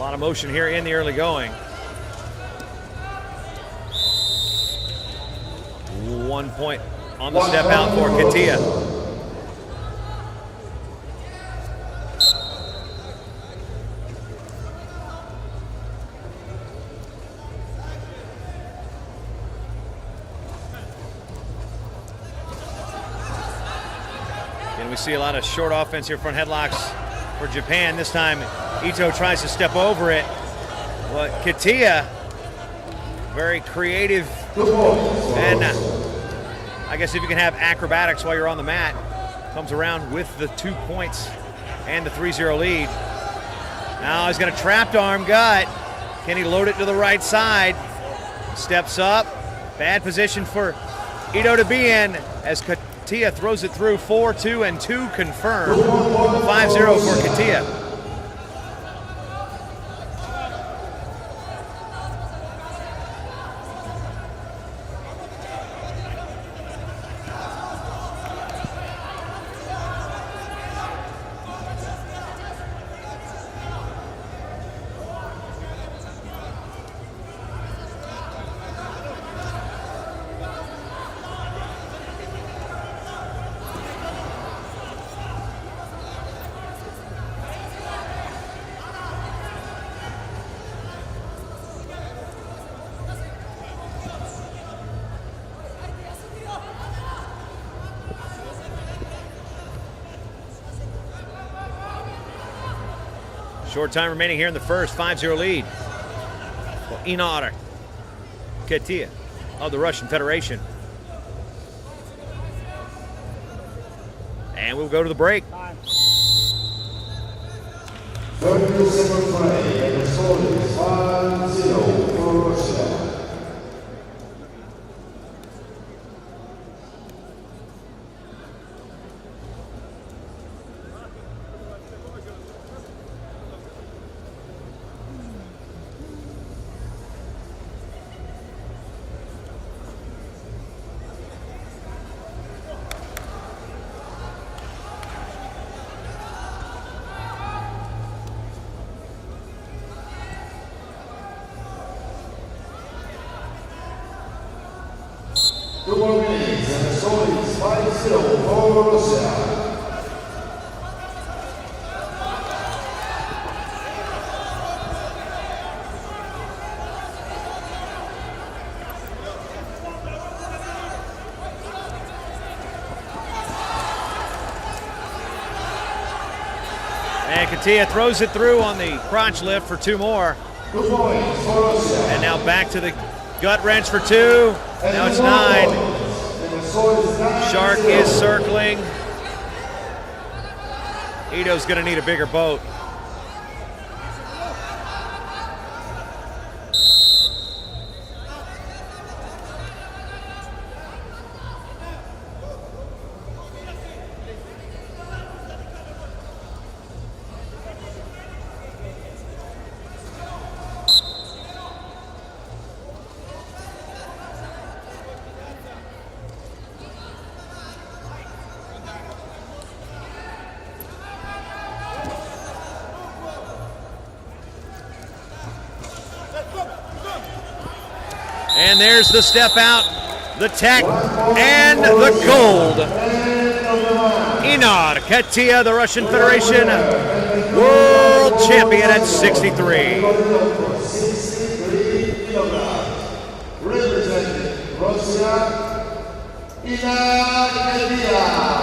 lot of motion here in the early going. 1 point on the step out for Katia. And we see a lot of short offense here, front headlocks for Japan. This time, Ito tries to step over it. But Katia, very creative. And I guess if you can have acrobatics while you're on the mat, comes around with the 2 points and the 3-0 lead. Now he's got a trapped arm gut. Can he load it to the right side? Steps up. Bad position for Ito to be in as Katia throws it through. 4-2 and 2 confirmed. 5-0 for Katia. Short time remaining here in the first, 5-0 lead for Inar Katia of the Russian Federation. And we'll go to the break. Two more minutes and the score is 5-0 for Russia. And Katia throws it through on the crotch lift for 2 more. 2 points for Russia. And now back to the gut wrench for 2. Now it's 9. Shark is circling. Ito's gonna need a bigger boat. And there's the step out, the tech, and the gold. Inar Katia, the Russian Federation world champion at 63. Representing Russia, Inar Katia.